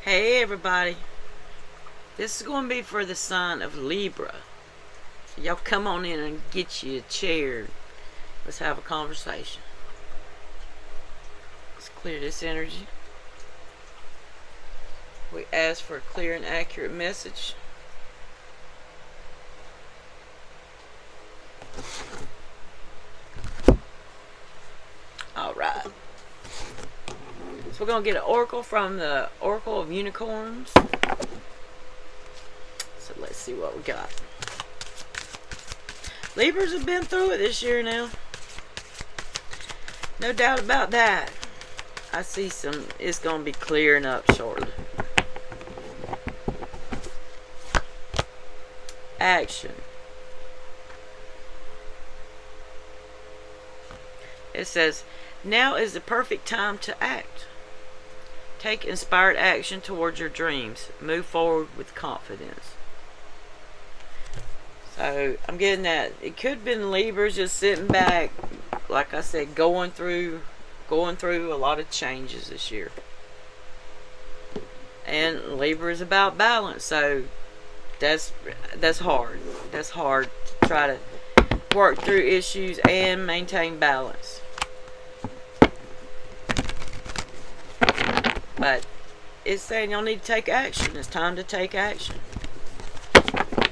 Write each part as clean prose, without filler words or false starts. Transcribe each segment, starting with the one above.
Hey everybody, this is going to be for the sign of Libra. So y'all come on in and get you a chair. Let's have a conversation. Let's clear this energy. We ask for a clear and accurate message. Alright. So we're going to get an oracle from the Oracle of Unicorns. So let's see what we got. Libras have been through it this year now. No doubt about that. I see it's going to be clearing up shortly. Action. It says, now is the perfect time to act. Take inspired action towards your dreams. Move forward with confidence. So I'm getting that it could have been Libras just sitting back, like I said, going through a lot of changes this year. And Libra is about balance, so that's hard. That's hard to try to work through issues and maintain balance. But it's saying y'all need to take action. It's time to take action. It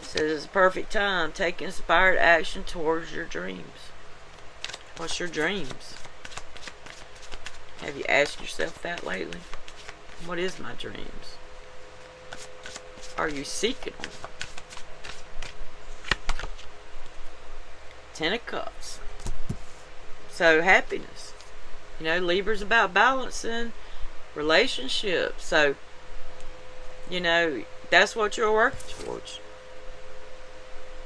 says it's a perfect time. Take inspired action towards your dreams. What's your dreams? Have you asked yourself that lately? What is my dreams? Are you seeking them? Ten of Cups. So happiness. You know, Libra's about balancing relationships. So, you know, that's what you're working towards.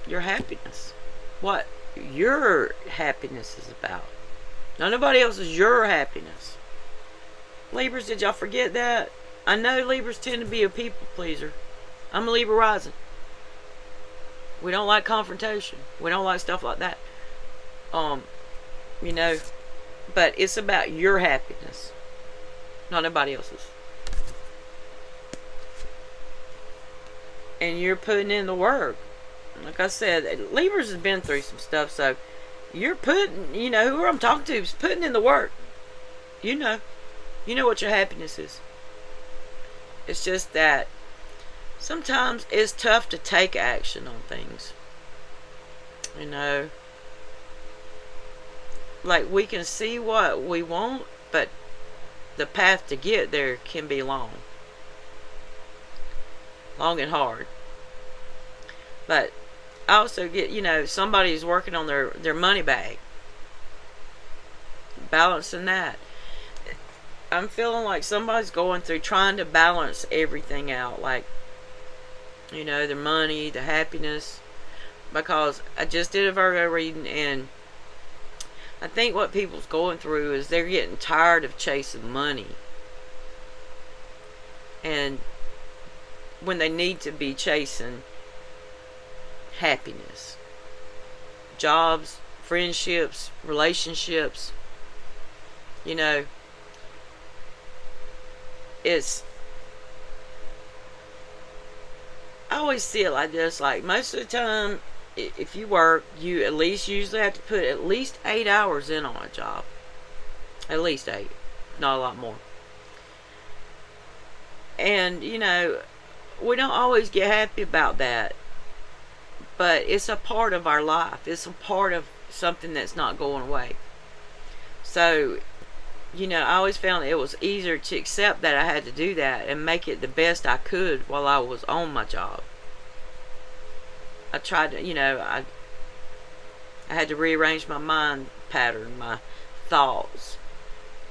Your happiness. What your happiness is about. Not nobody else's, your happiness. Libras, did y'all forget that? I know Libras tend to be a people pleaser. I'm a Libra rising. We don't like confrontation. We don't like stuff like that. You know, but it's about your happiness, not nobody else's. And you're putting in the work. Like I said, Libras has been through some stuff, so you're putting, you know, who I'm talking to is putting in the work. You know what your happiness is. It's just that sometimes it's tough to take action on things. You know, like we can see what we want, but the path to get there can be long and hard. But I also get, you know, somebody's working on their money bag, balancing that. I'm feeling like somebody's going through trying to balance everything out, like, you know, their money, the happiness, because I just did a Virgo reading, and I think what people's going through is they're getting tired of chasing money, and when they need to be chasing happiness, jobs, friendships, relationships, you know, I always see it like this, like most of the time, if you work, you at least usually have to put at least 8 hours in on a job. At least 8, not a lot more. And, you know, we don't always get happy about that, but it's a part of our life. It's a part of something that's not going away. So, you know, I always found it was easier to accept that I had to do that and make it the best I could while I was on my job. I tried to, you know, I had to rearrange my mind pattern, my thoughts,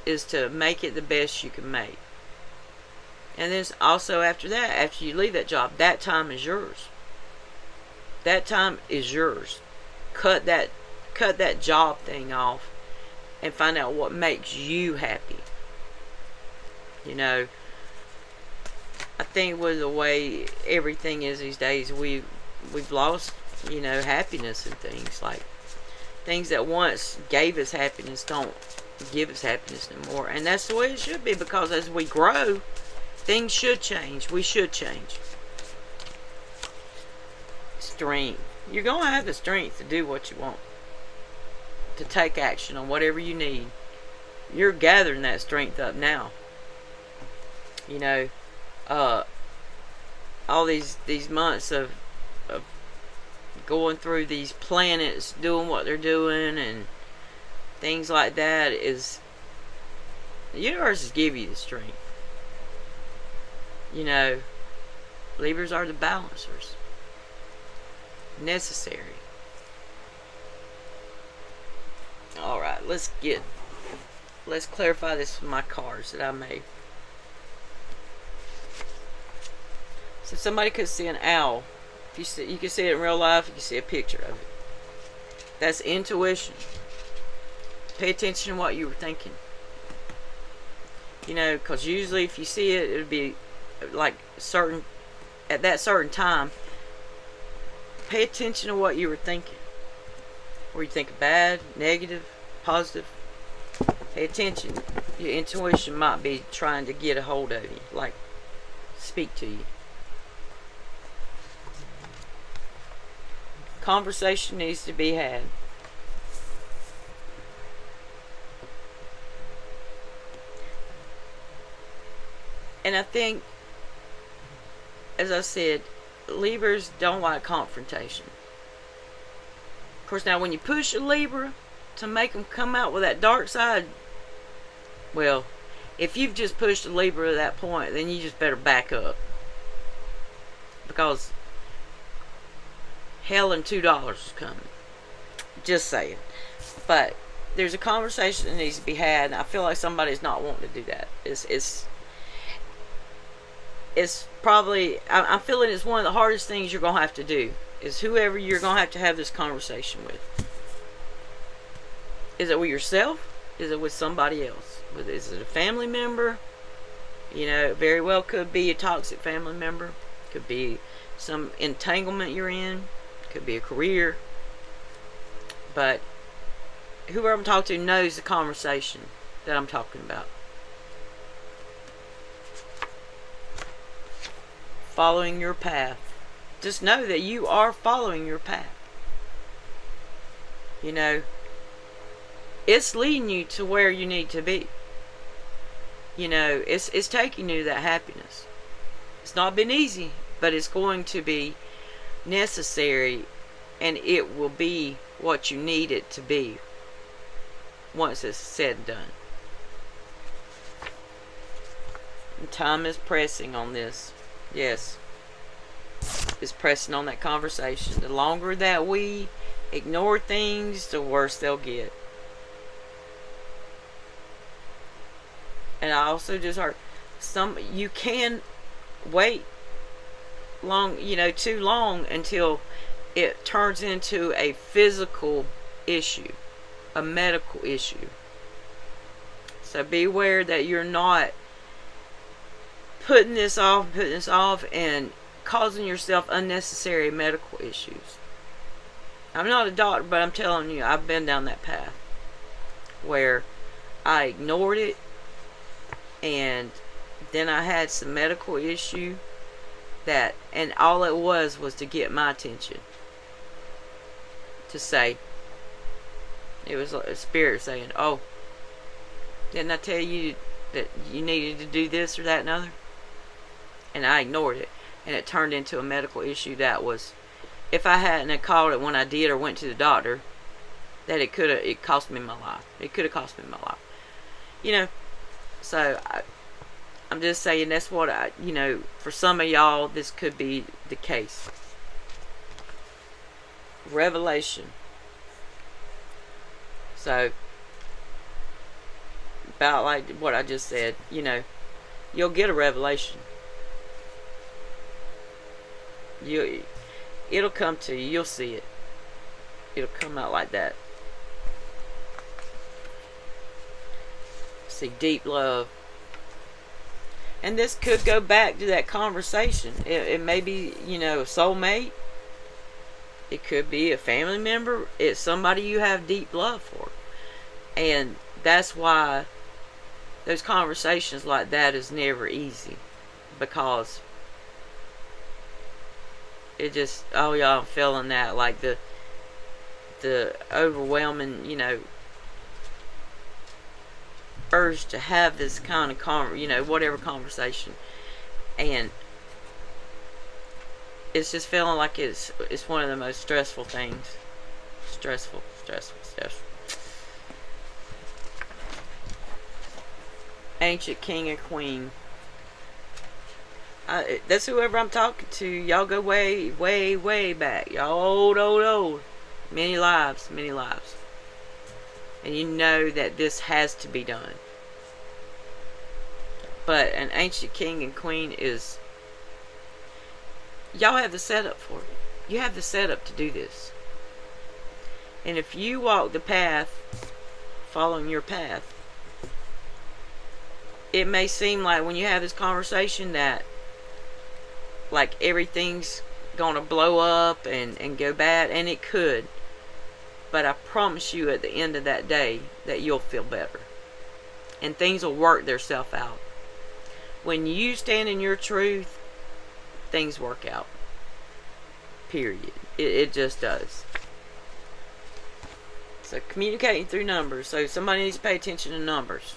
is to make it the best you can make. And then also after that, after you leave that job, that time is yours. That time is yours. Cut that job thing off and find out what makes you happy. You know, I think with the way everything is these days, we've lost, you know, happiness and things. Like, things that once gave us happiness don't give us happiness anymore. And that's the way it should be, because as we grow, Things should change. We should change. Strength. You're going to have the strength to do what you want. To take action on whatever you need. You're gathering that strength up now. You know, all these months of going through these planets, doing what they're doing, and things like that, is the universe is giving you the strength. You know, Libras are the balancers. Necessary. Alright, let's clarify this with my cards that I made. So somebody could see an owl. If you can see it in real life, you can see a picture of it. That's intuition. Pay attention to what you were thinking. You know, because usually if you see it, it would be like at that certain time. Pay attention to what you were thinking. Were you thinking bad, negative, positive? Pay attention. Your intuition might be trying to get a hold of you, like speak to you. Conversation needs to be had. And I think, as I said, Libras don't like confrontation. Of course, now when you push a Libra to make them come out with that dark side, well, if you've just pushed a Libra to that point, then you just better back up. Because hell and $2 is coming. Just saying. But there's a conversation that needs to be had, and I feel like somebody's not wanting to do that. It's probably, I'm feeling it's one of the hardest things you're going to have to do, is whoever you're going to have this conversation with. Is it with yourself? Is it with somebody else? Is it a family member? You know, it very well could be a toxic family member. Could be some entanglement you're in. Could be a career. But whoever I'm talking to knows the conversation that I'm talking about. Following your path. Just know that you are following your path. You know, it's leading you to where you need to be. You know, it's taking you to that happiness. It's not been easy, but it's going to be necessary, and it will be what you need it to be once it's said and done. And time is pressing on this. Yes, it's pressing on that conversation. The longer that we ignore things, the worse they'll get. And I also just heard you can wait long, too long until it turns into a physical issue, a medical issue. So beware that you're not putting this off and causing yourself unnecessary medical issues. I'm not a doctor, but I'm telling you, I've been down that path where I ignored it, and then I had some medical issue and all it was to get my attention. To say, it was a spirit saying, oh, didn't I tell you that you needed to do this or that and other? And I ignored it, and it turned into a medical issue that was, if I hadn't called it when I did or went to the doctor, that it cost me my life. It could have cost me my life. So I'm just saying that's what for some of y'all, this could be the case. Revelation. So, about like what I just said, you'll get a revelation. It'll come to you. You'll see it. It'll come out like that. See, deep love. And this could go back to that conversation. It may be, a soulmate. It could be a family member. It's somebody you have deep love for. And that's why those conversations like that is never easy. because it just, oh y'all, I'm feeling that, like the overwhelming, urge to have this kind of whatever conversation, and it's just feeling like it's one of the most stressful things. Stressful. Ancient king and queen. That's whoever I'm talking to. Y'all go way, way, way back. Y'all old. Many lives. And you know that this has to be done. But an ancient king and queen is... Y'all have the setup for it. You have the setup to do this. And if you walk the path, following your path, it may seem like when you have this conversation that like everything's gonna blow up and go bad, and it could. But I promise you at the end of that day that you'll feel better. And things will work themselves out. When you stand in your truth, things work out. Period. It just does. So communicating through numbers. So somebody needs to pay attention to numbers.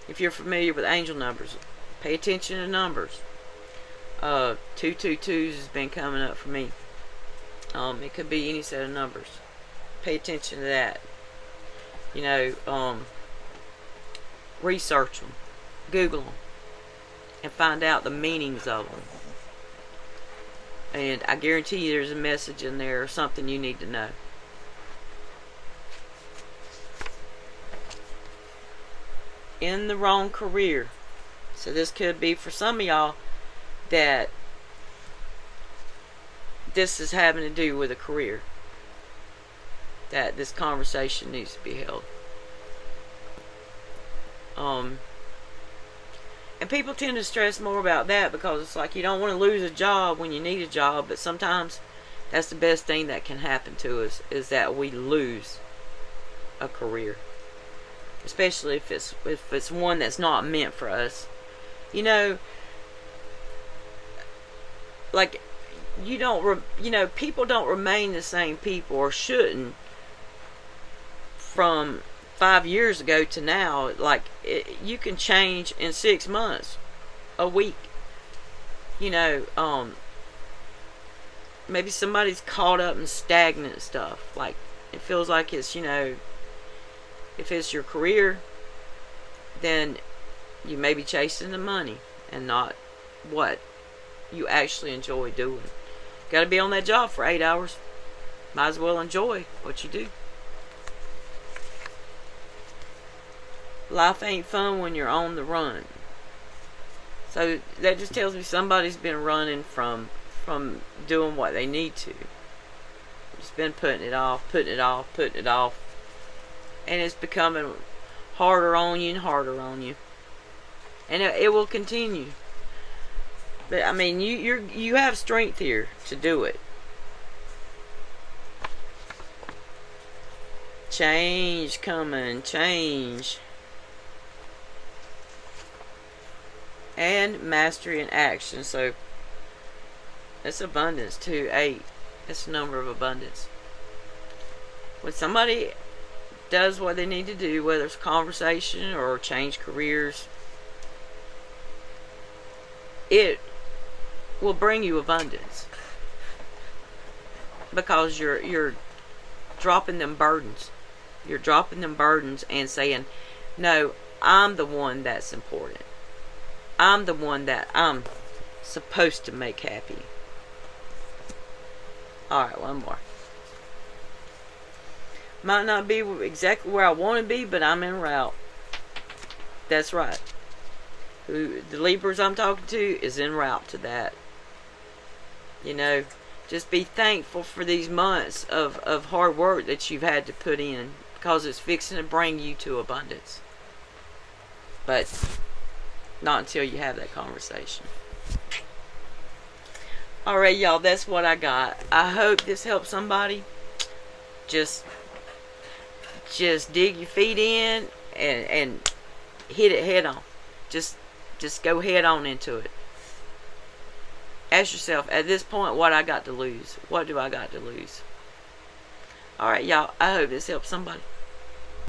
If you're familiar with angel numbers, pay attention to numbers. 222s has been coming up for me. It could be any set of numbers. Pay attention to that. Research them, Google them, and find out the meanings of them. And I guarantee you there's a message in there or something you need to know. In the wrong career. So this could be for some of y'all that this is having to do with a career. That this conversation needs to be held. And people tend to stress more about that because it's like you don't want to lose a job when you need a job, but sometimes that's the best thing that can happen to us, is that we lose a career. Especially if it's one that's not meant for us. Like people don't remain the same people, or shouldn't, from 5 years ago to now. Like you can change in 6 months, a week. Maybe somebody's caught up in stagnant stuff. Like it feels like it's, if it's your career, then you may be chasing the money and not what you actually enjoy doing. Got to be on that job for 8 hours. Might as well enjoy what you do. Life ain't fun when you're on the run. So that just tells me somebody's been running from doing what they need to. Just been putting it off. And it's becoming harder on you and harder on you. And it will continue. But I mean, you have strength here to do it. Change coming, change. And mastery and action. So that's abundance too. 8. That's the number of abundance. When somebody does what they need to do, whether it's conversation or change careers, it will bring you abundance, because you're dropping them burdens. You're dropping them burdens and saying, no, I'm the one that's important. I'm the one that I'm supposed to make happy. Alright, one more. Might not be exactly where I want to be, but I'm en route. That's right. The Libras I'm talking to is en route to that. Just be thankful for these months of hard work that you've had to put in, because it's fixing to bring you to abundance. But not until you have that conversation. Alright, y'all, that's what I got. I hope this helps somebody. Just dig your feet in and hit it head on. Just Just go head on into it. Ask yourself, at this point, what I got to lose? What do I got to lose? Alright, y'all. I hope this helps somebody.